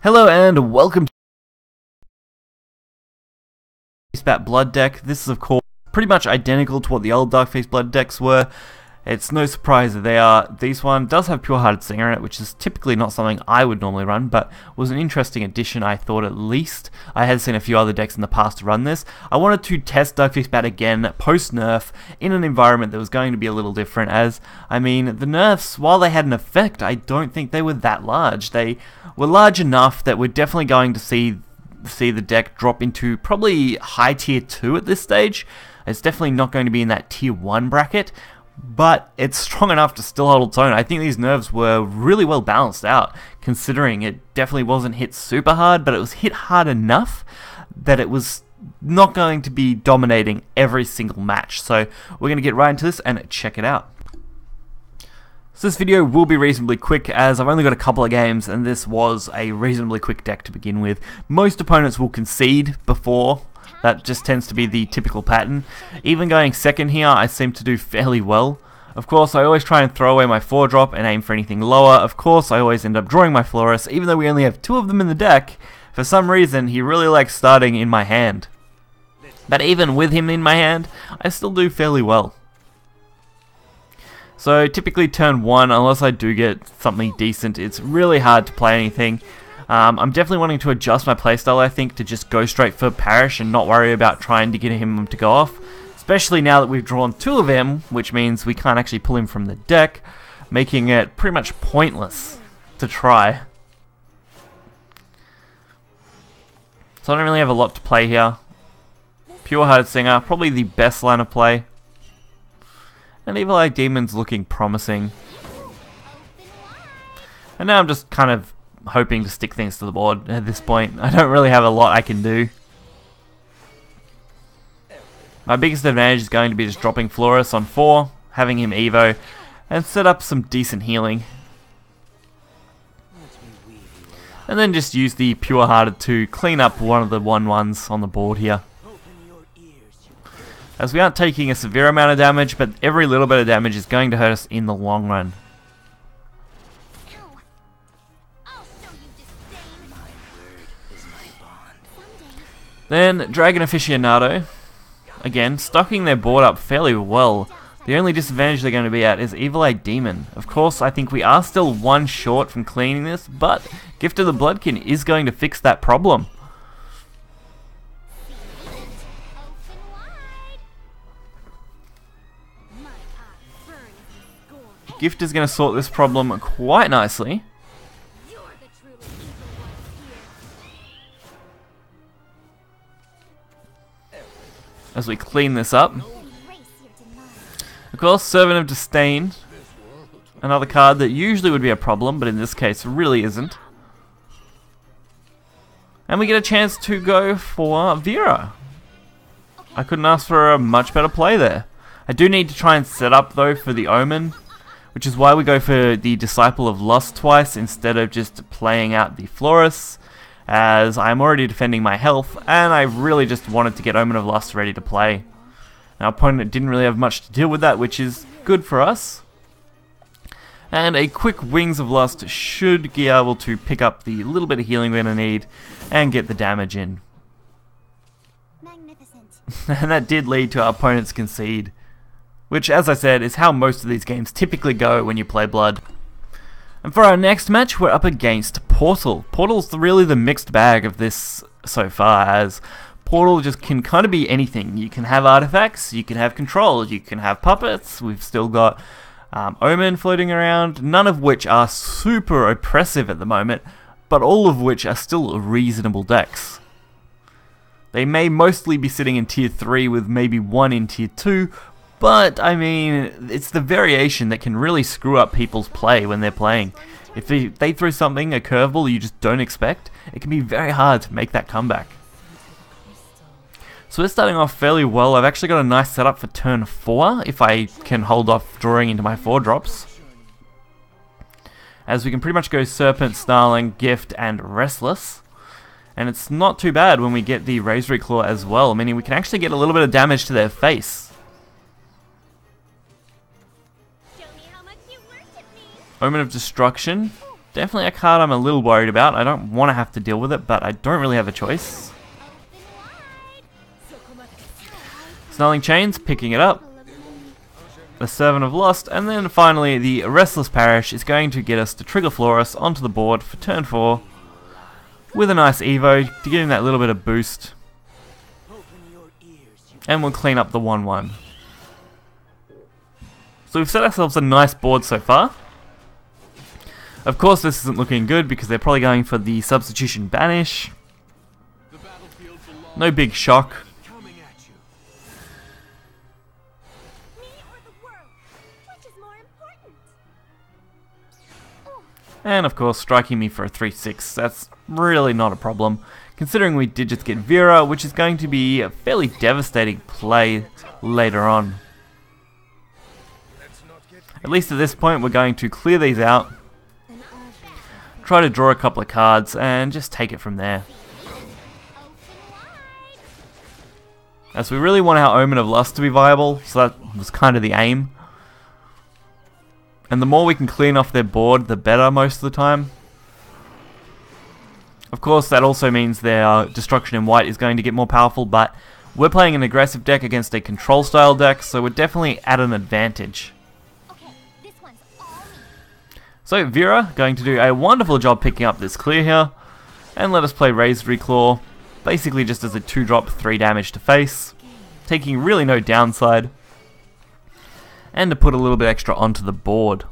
Hello and welcome to the Spat Blood deck. This is of course pretty much identical to what the old Darkface Blood decks were. It's no surprise that they are. This one does have Pure-Hearted Singer in it, which is typically not something I would normally run, but was an interesting addition, I thought at least. I had seen a few other decks in the past to run this. I wanted to test Darkface Spat again, post-nerf, in an environment that was going to be a little different, as, I mean, the nerfs, while they had an effect, I don't think they were that large. They were large enough that we're definitely going to see the deck drop into probably high tier 2 at this stage. It's definitely not going to be in that tier 1 bracket, but it's strong enough to still hold its own. I think these nerfs were really well balanced out, considering it definitely wasn't hit super hard, but it was hit hard enough that it was not going to be dominating every single match. So we're going to get right into this and check it out. So this video will be reasonably quick, as I've only got a couple of games and this was a reasonably quick deck to begin with. Most opponents will concede before. That just tends to be the typical pattern. Even going second here, I seem to do fairly well. Of course, I always try and throw away my 4-drop and aim for anything lower. Of course, I always end up drawing my Florus, even though we only have 2 of them in the deck. For some reason, he really likes starting in my hand. But even with him in my hand, I still do fairly well. So typically turn 1, unless I do get something decent, it's really hard to play anything. I'm definitely wanting to adjust my playstyle, I think, to just go straight for Parish and not worry about trying to get him to go off. Especially now that we've drawn 2 of him, which means we can't actually pull him from the deck, making it pretty much pointless to try. So I don't really have a lot to play here. Pure-Hearted Singer, probably the best line of play. And Evil Eye Demon's looking promising. And now I'm just kind of hoping to stick things to the board at this point. I don't really have a lot I can do. My biggest advantage is going to be just dropping Florus on 4, having him Evo, and set up some decent healing. And then just use the Pure-Hearted to clean up one of the 1/1s on the board here. As we aren't taking a severe amount of damage, but every little bit of damage is going to hurt us in the long run. Then Dragon Aficionado, again, stocking their board up fairly well. The only disadvantage they're going to be at is Evil Eye Demon. Of course, I think we are still 1 short from cleaning this, but Gift of the Bloodkin is going to fix that problem. Gift is going to sort this problem quite nicely. As we clean this up. Of course, Servant of Disdain. Another card that usually would be a problem, but in this case really isn't. And we get a chance to go for Vera. I couldn't ask for a much better play there. I do need to try and set up though for the Omen, which is why we go for the Disciple of Lust twice instead of just playing out the Florus, as I'm already defending my health, and I really just wanted to get Omen of Lust ready to play. Our opponent didn't really have much to deal with that, which is good for us. And a quick Wings of Lust should be able to pick up the little bit of healing we're going to need, and get the damage in. Magnificent. And that did lead to our opponent's concede, which, as I said, is how most of these games typically go when you play Blood. And for our next match, we're up against Portal. Portal's really the mixed bag of this so far, as Portal just can kind of be anything. You can have artifacts, you can have control, you can have puppets. We've still got Omen floating around, none of which are super oppressive at the moment, but all of which are still reasonable decks. They may mostly be sitting in tier 3 with maybe 1 in tier 2, but, I mean, it's the variation that can really screw up people's play when they're playing. If they throw something, a curveball you just don't expect, it can be very hard to make that comeback. So we're starting off fairly well. I've actually got a nice setup for turn 4, if I can hold off drawing into my 4-drops. As we can pretty much go Serpent, Snarling, Gift, and Restless. And it's not too bad when we get the Razor Claw as well, meaning we can actually get a little bit of damage to their face. Omen of Destruction. Definitely a card I'm a little worried about. I don't want to have to deal with it, but I don't really have a choice. Snarling Chains, picking it up. The Servant of Lost, and then finally the Restless Parish is going to get us to trigger Florus onto the board for turn 4 with a nice Evo to give him that little bit of boost. And we'll clean up the 1-1. So we've set ourselves a nice board so far. Of course this isn't looking good because they're probably going for the Substitution Banish. No big shock. And of course striking me for a 3-6, that's really not a problem, considering we did just get Vera, which is going to be a fairly devastating play later on. At least at this point we're going to clear these out, try to draw a couple of cards, and just take it from there. As we really want our Omen of Lust to be viable, so that was kind of the aim. And the more we can clean off their board, the better most of the time. Of course, that also means their Destruction in White is going to get more powerful, but we're playing an aggressive deck against a control style deck, so we're definitely at an advantage. So Vera going to do a wonderful job picking up this clear here, and let us play Raised Reclaw, basically just as a 2-drop 3 damage to face, taking really no downside. And to put a little bit extra onto the board.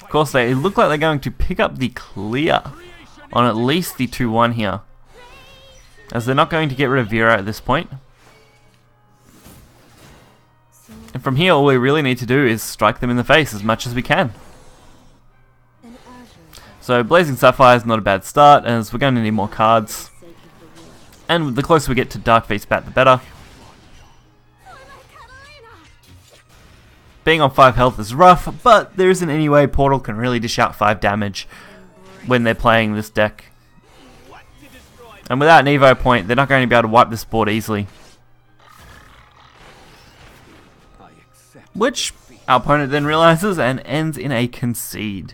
Of course, they look like they're going to pick up the clear on at least the 2-1 here, as they're not going to get rid of Vera at this point. And from here, all we really need to do is strike them in the face as much as we can. So Blazing Sapphire is not a bad start, as we're going to need more cards. And the closer we get to Darkface Bat, the better. Being on 5 health is rough, but there isn't any way Portal can really dish out 5 damage when they're playing this deck. And without an Evo point, they're not going to be able to wipe this board easily. Which our opponent then realizes and ends in a concede.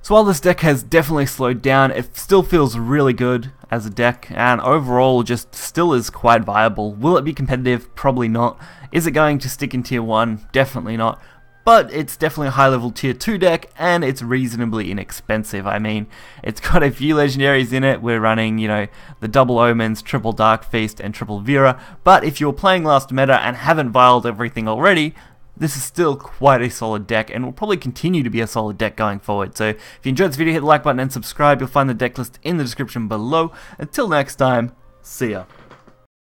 So while this deck has definitely slowed down, it still feels really good as a deck, and overall just still is quite viable. Will it be competitive? Probably not. Is it going to stick in tier 1? Definitely not. But it's definitely a high level tier 2 deck, and it's reasonably inexpensive. I mean, it's got a few legendaries in it. We're running, you know, the double Omens, triple Dark Feast, and triple Vera. But if you're playing last meta and haven't vialed everything already, this is still quite a solid deck, and will probably continue to be a solid deck going forward. So if you enjoyed this video, hit the like button and subscribe. You'll find the deck list in the description below. Until next time, see ya.